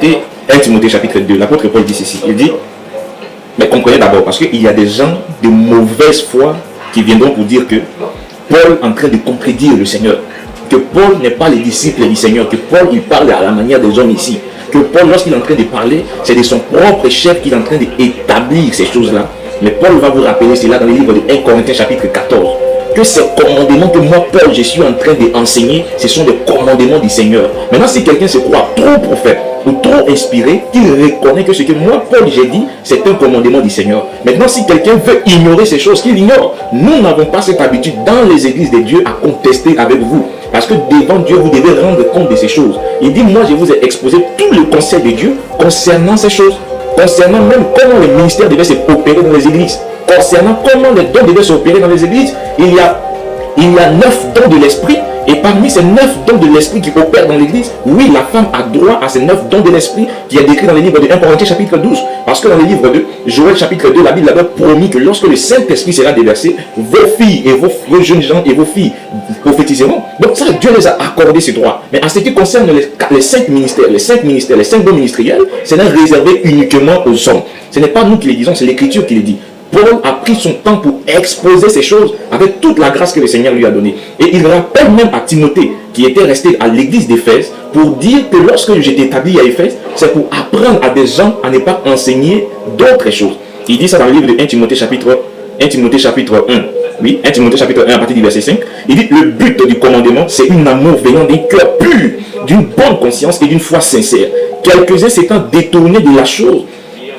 Et 1 Timothée chapitre 2, l'apôtre Paul dit ceci. Il dit, mais comprenez d'abord, parce qu'il y a des gens de mauvaise foi qui viendront pour dire que Paul est en train de contredire le Seigneur. Que Paul n'est pas le disciple du Seigneur. Que Paul, il parle à la manière des hommes ici. Que Paul, lorsqu'il est en train de parler, c'est de son propre chef qu'il est en train d'établir ces choses-là. Mais Paul va vous rappeler cela dans le livre de 1 Corinthiens chapitre 14. Que ces commandements que moi, Paul, je suis en train d'enseigner, ce sont des commandements du Seigneur. Maintenant, si quelqu'un se croit trop prophète ou trop inspiré, qu'il reconnaît que ce que moi, Paul, j'ai dit, c'est un commandement du Seigneur. Maintenant, si quelqu'un veut ignorer ces choses, qu'il ignore. Nous n'avons pas cette habitude dans les églises de Dieu à contester avec vous. Parce que devant Dieu, vous devez rendre compte de ces choses. Il dit, moi, je vous ai exposé tout le conseil de Dieu concernant ces choses. Concernant même comment le ministère devait s'opérer dans les églises. Concernant comment les dons devaient s'opérer dans les églises. Il y a 9 dons de l'esprit. Et parmi ces 9 dons de l'esprit qui opèrent dans l'église, oui, la femme a droit à ces 9 dons de l'esprit qui est décrit dans le livre de 1 Corinthiens chapitre 12. Parce que dans le livre de Joël chapitre 2, la Bible avait promis que lorsque le Saint-Esprit sera déversé, vos filles et vos jeunes gens et vos filles prophétiseront. Donc ça, Dieu les a accordé ces droits. Mais en ce qui concerne les 5 ministères, les 5 dons ministériels, c'est réservé uniquement aux hommes. Ce n'est pas nous qui les disons, c'est l'Écriture qui les dit. Paul a pris son temps pour exposer ces choses avec toute la grâce que le Seigneur lui a donnée. Et il rappelle même à Timothée, qui était resté à l'église d'Éphèse, pour dire que lorsque j'étais établi à Éphèse, c'est pour apprendre à des gens à ne pas enseigner d'autres choses. Il dit ça dans le livre de 1 Timothée chapitre 1. Oui, 1 Timothée chapitre 1 à partir du verset 5. Il dit, le but du commandement, c'est un amour venant d'un cœur pur, d'une bonne conscience et d'une foi sincère. Quelques-uns s'étant détournés de la chose,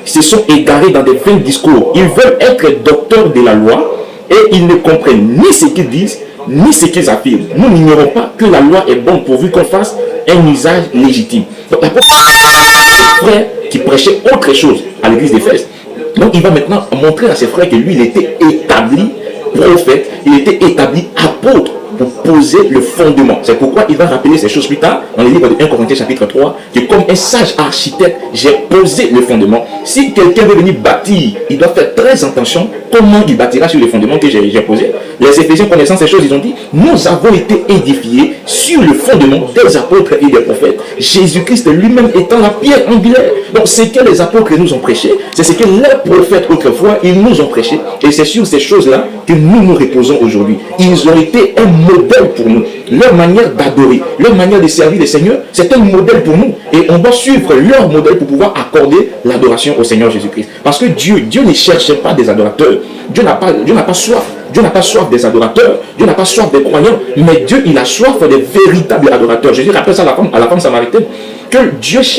se sont égarés dans des vains discours. Ils veulent être docteurs de la loi et ils ne comprennent ni ce qu'ils disent, ni ce qu'ils affirment. Nous n'ignorons pas que la loi est bonne pourvu qu'on fasse un usage légitime. Donc l'apôtre frère qui prêchait autre chose à l'église d'Éphèse. Donc il va maintenant montrer à ses frères que lui, il était établi prophète, il était établi apôtre pour poser le fondement. C'est pourquoi il va rappeler ces choses plus tard dans le livre de 1 Corinthiens chapitre 3, que comme un sage architecte, j'ai posé le fondement. Si quelqu'un veut venir bâtir, il doit faire très attention comment il bâtira sur le fondement que j'ai posé. Les Éphésiens, connaissant ces choses, ils ont dit, nous avons été édifiés sur le fondement des apôtres et des prophètes, Jésus-Christ lui-même étant la pierre angulaire. Donc ce que les apôtres nous ont prêché, c'est ce que les prophètes autrefois, ils nous ont prêché. Et c'est sur ces choses-là que nous nous reposons aujourd'hui. Ils ont été un modèle pour nous. Leur manière d'adorer, leur manière de servir le Seigneur, c'est un modèle pour nous. Et on doit suivre leur modèle pour pouvoir accorder l'adoration au Seigneur Jésus-Christ. Parce que Dieu ne cherche pas des adorateurs. Dieu n'a pas soif. Dieu n'a pas soif des adorateurs. Dieu n'a pas soif des croyants. Mais Dieu, il a soif des véritables adorateurs. Jésus rappelle ça à la femme samaritaine. Que Dieu cherche